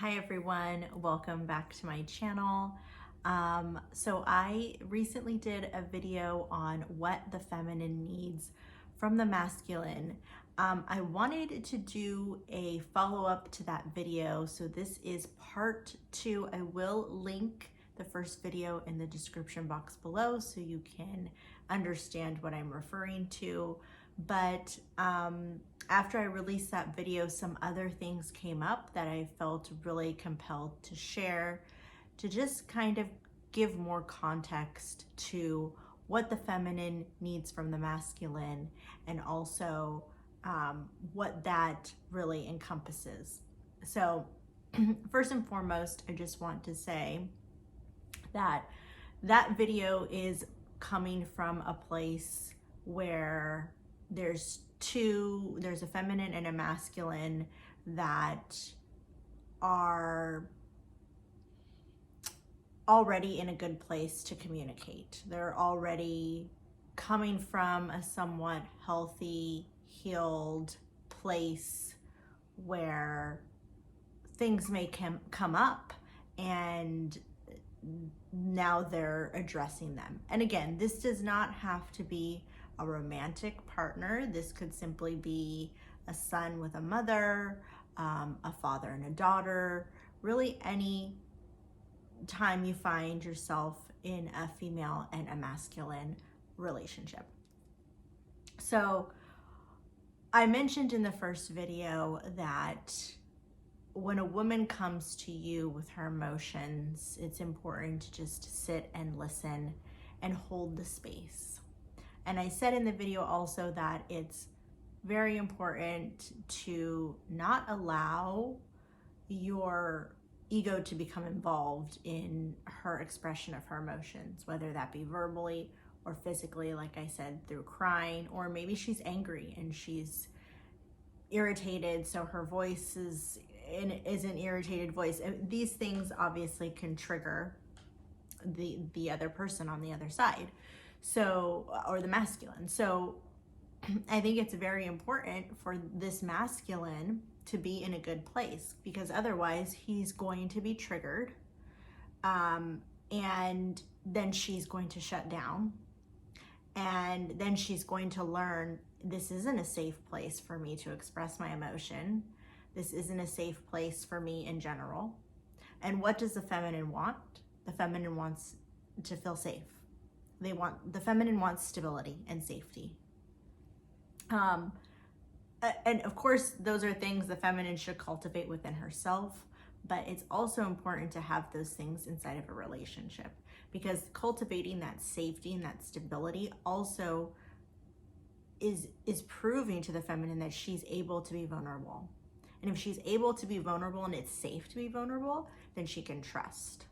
Hi everyone, welcome back to my channel. So I recently did a video on what the feminine needs from the masculine. I wanted to do a follow-up to that video, so this is part 2. I will link the first video in the description box below so you can understand what I'm referring to. But after I released that video, some other things came up that I felt really compelled to share to just kind of give more context to what the feminine needs from the masculine, and also what that really encompasses. So first and foremost, I just want to say that that video is coming from a place where there's a feminine and a masculine that are already in a good place to communicate. They're already coming from a somewhat healthy, healed place where things may come up and now they're addressing them. And again, this does not have to be a romantic partner. This could simply be a son with a mother, a father and a daughter, really any time you find yourself in a female and a masculine relationship. So I mentioned in the first video that when a woman comes to you with her emotions, it's important to just sit and listen and hold the space. And I said in the video also that it's very important to not allow your ego to become involved in her expression of her emotions, whether that be verbally or physically, like I said, through crying, or maybe she's angry and she's irritated, so her voice is an irritated voice. These things obviously can trigger the other person on the other side, so, or the masculine. So I think it's very important for this masculine to be in a good place, because otherwise he's going to be triggered, and then she's going to shut down, and then she's going to learn, this isn't a safe place for me to express my emotion. This isn't a safe place for me in general. And what does the feminine want? The feminine wants to feel safe. The feminine wants stability and safety. And of course, those are things the feminine should cultivate within herself, but it's also important to have those things inside of a relationship, because cultivating that safety and that stability also is proving to the feminine that she's able to be vulnerable. And if she's able to be vulnerable and it's safe to be vulnerable, then she can trust.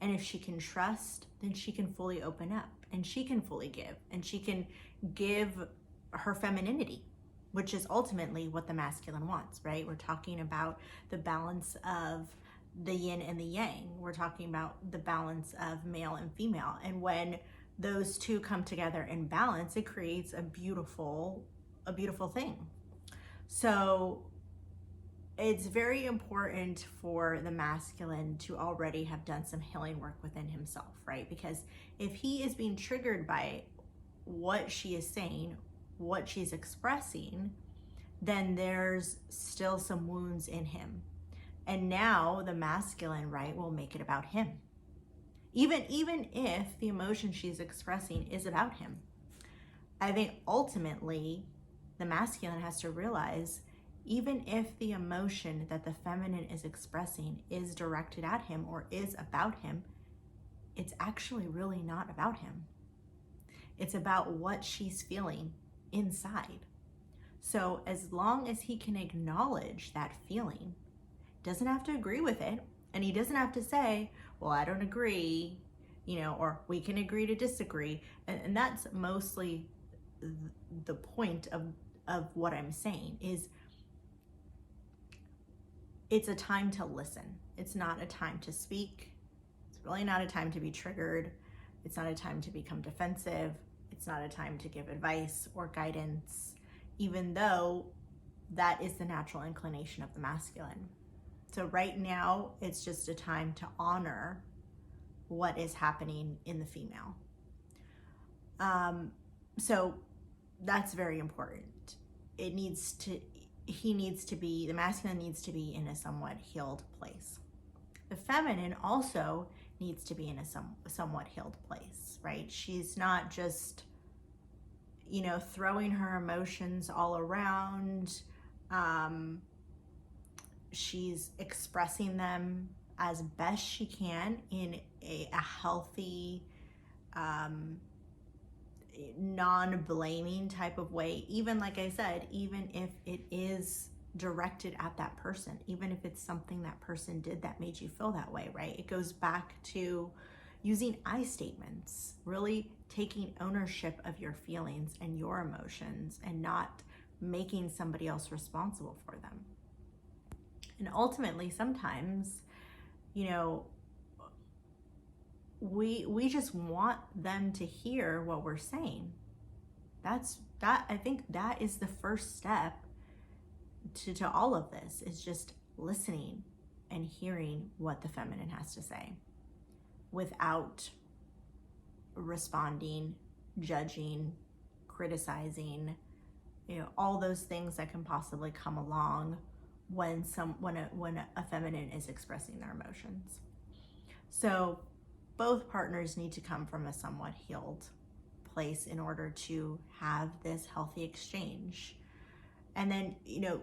And if she can trust, then she can fully open up, and she can fully give, and she can give her femininity, which is ultimately what the masculine wants, right? We're talking about the balance of the yin and the yang. We're talking about the balance of male and female. And when those two come together in balance, it creates a beautiful thing. So it's very important for the masculine to already have done some healing work within himself, right? Because if he is being triggered by what she is saying, what she's expressing, then there's still some wounds in him. And now the masculine, right, will make it about him. Even if the emotion she's expressing is about him. I think ultimately the masculine has to realize, even if the emotion that the feminine is expressing is directed at him or is about him, it's actually really not about him. It's about what she's feeling inside. So as long as he can acknowledge that feeling, doesn't have to agree with it, and he doesn't have to say, well, I don't agree, or we can agree to disagree. And that's mostly the point of what I'm saying, is it's a time to listen. It's not a time to speak. It's really not a time to be triggered. It's not a time to become defensive. It's not a time to give advice or guidance, even though that is the natural inclination of the masculine. So right now, it's just a time to honor what is happening in the female. So that's very important. The masculine needs to be in a somewhat healed place. The feminine also needs to be in a somewhat healed place, right? She's not just, throwing her emotions all around. She's expressing them as best she can in a healthy, non-blaming type of way. Even, like I said, even if it is directed at that person, even if it's something that person did that made you feel that way, right? It goes back to using I statements, really taking ownership of your feelings and your emotions and not making somebody else responsible for them. And ultimately, sometimes, we just want them to hear what we're saying. I think that is the first step to all of this, is just listening and hearing what the feminine has to say without responding, judging, criticizing, all those things that can possibly come along when a feminine is expressing their emotions. So both partners need to come from a somewhat healed place in order to have this healthy exchange. And then,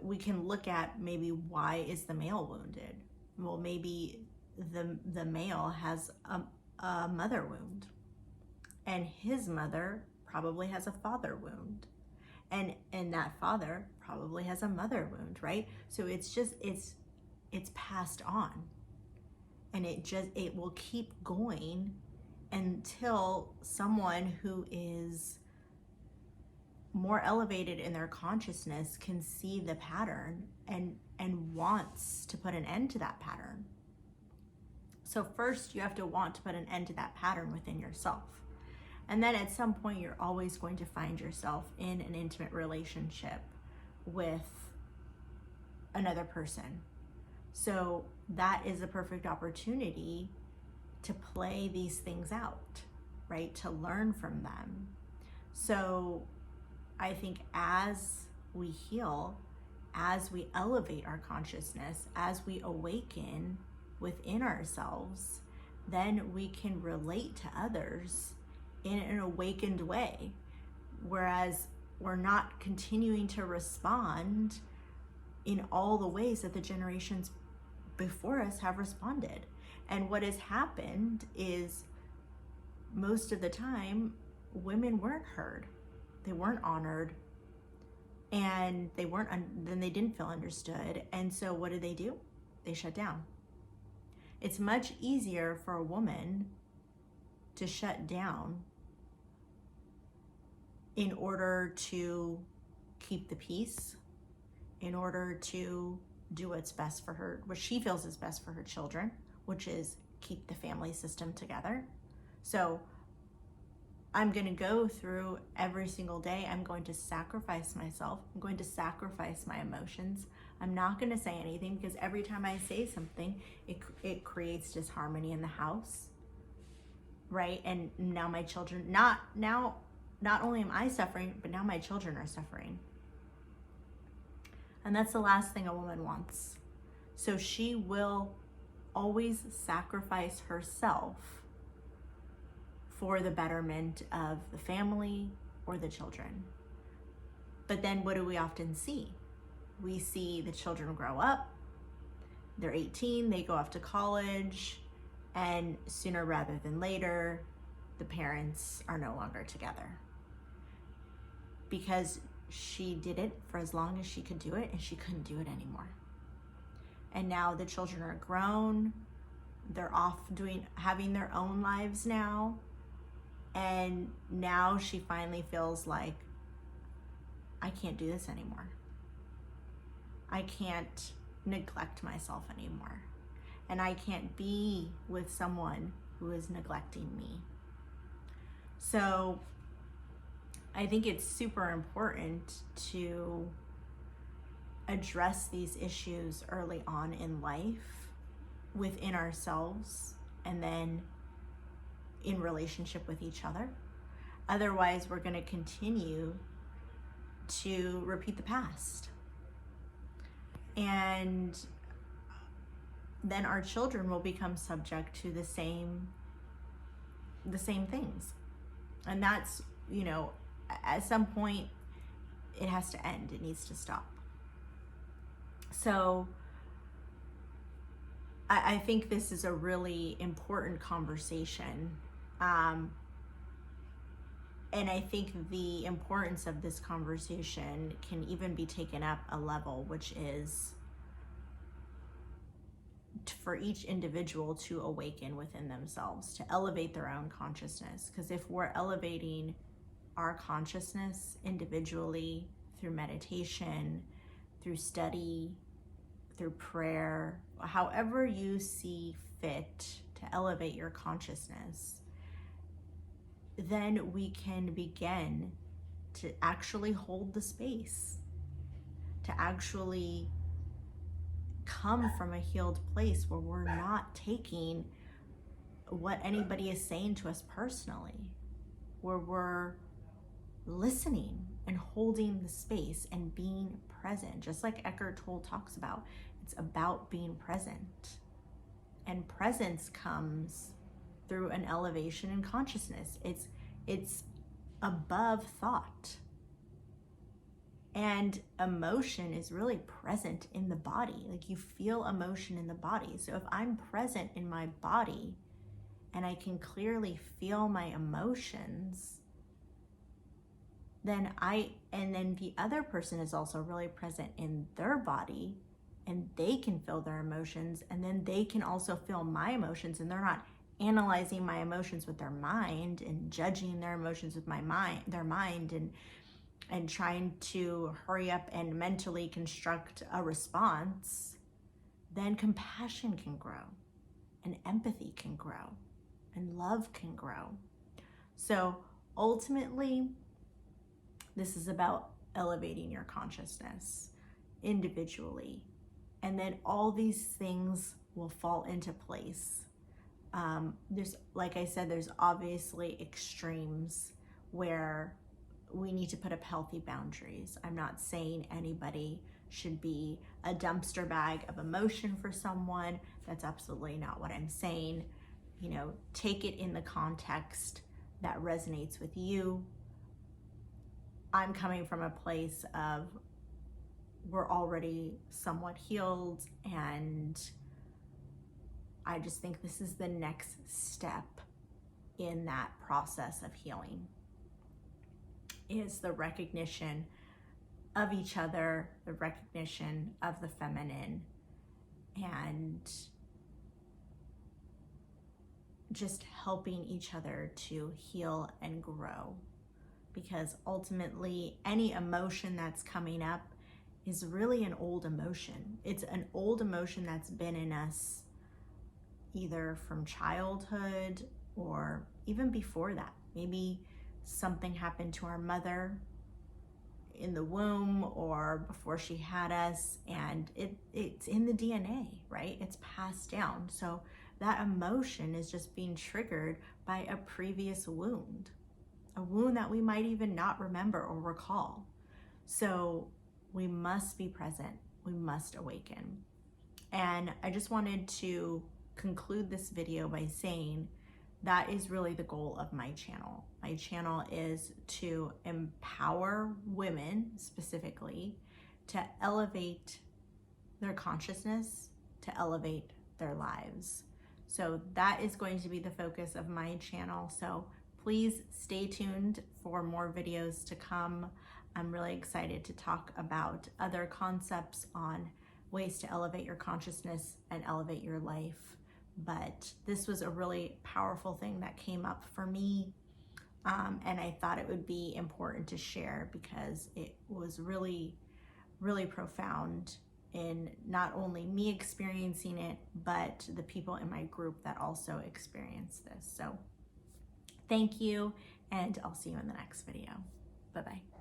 we can look at maybe why is the male wounded? Well, maybe the male has a mother wound, and his mother probably has a father wound, and that father probably has a mother wound, right? So it's passed on, and it will keep going until someone who is more elevated in their consciousness can see the pattern and wants to put an end to that pattern. So first you have to want to put an end to that pattern within yourself. And then at some point you're always going to find yourself in an intimate relationship with another person. So that is a perfect opportunity to play these things out, right? To learn from them. So I think as we heal, as we elevate our consciousness, as we awaken within ourselves, then we can relate to others in an awakened way. Whereas we're not continuing to respond in all the ways that the generations before us have responded. And what has happened is most of the time, women weren't heard. They weren't honored, and then they didn't feel understood. And so what do? They shut down. It's much easier for a woman to shut down in order to keep the peace, in order to do what's best for her, what she feels is best for her children, which is keep the family system together. So I'm going to go through every single day. I'm going to sacrifice myself. I'm going to sacrifice my emotions. I'm not going to say anything, because every time I say something, it creates disharmony in the house, right? And now my children, not only am I suffering, but now my children are suffering. And that's the last thing a woman wants. So she will always sacrifice herself for the betterment of the family or the children. But then what do we often see? We see the children grow up, they're 18, they go off to college, and sooner rather than later, the parents are no longer together. Because she did it for as long as she could do it, and she couldn't do it anymore. And now the children are grown, they're off having their own lives now, and now she finally feels like, I can't do this anymore. I can't neglect myself anymore. And I can't be with someone who is neglecting me. So I think it's super important to address these issues early on in life within ourselves and then in relationship with each other. Otherwise, we're going to continue to repeat the past. And then our children will become subject to the same things. And that's, at some point it has to end. It needs to stop. So I think this is a really important conversation. And I think the importance of this conversation can even be taken up a level, which is for each individual to awaken within themselves, to elevate their own consciousness. Because if we're elevating our consciousness individually through meditation, through study, through prayer, however you see fit to elevate your consciousness, then we can begin to actually hold the space, to actually come from a healed place where we're not taking what anybody is saying to us personally, where we're listening and holding the space and being present. Just like Eckhart Tolle talks about, it's about being present. And presence comes through an elevation in consciousness. It's above thought. And emotion is really present in the body. Like, you feel emotion in the body. So if I'm present in my body and I can clearly feel my emotions, then the other person is also really present in their body and they can feel their emotions, and then they can also feel my emotions, and they're not analyzing my emotions with their mind and judging their emotions with their mind and trying to hurry up and mentally construct a response. Then compassion can grow, and empathy can grow, and love can grow. So ultimately, this is about elevating your consciousness individually. And then all these things will fall into place. Like I said, there's obviously extremes where we need to put up healthy boundaries. I'm not saying anybody should be a dumpster bag of emotion for someone. That's absolutely not what I'm saying. Take it in the context that resonates with you. I'm coming from a place of we're already somewhat healed, and I just think this is the next step in that process of healing, is the recognition of each other, the recognition of the feminine, and just helping each other to heal and grow. Because ultimately, any emotion that's coming up is really an old emotion. It's an old emotion that's been in us either from childhood or even before that. Maybe something happened to our mother in the womb or before she had us, and it's in the DNA, right? It's passed down. So that emotion is just being triggered by a previous wound, a wound that we might even not remember or recall. So we must be present. We must awaken. And I just wanted to conclude this video by saying that is really the goal of my channel. My channel is to empower women specifically to elevate their consciousness, to elevate their lives. So that is going to be the focus of my channel. So please stay tuned for more videos to come. I'm really excited to talk about other concepts on ways to elevate your consciousness and elevate your life. But this was a really powerful thing that came up for me. And I thought it would be important to share because it was really, really profound in not only me experiencing it, but the people in my group that also experienced this. So thank you, and I'll see you in the next video. Bye-bye.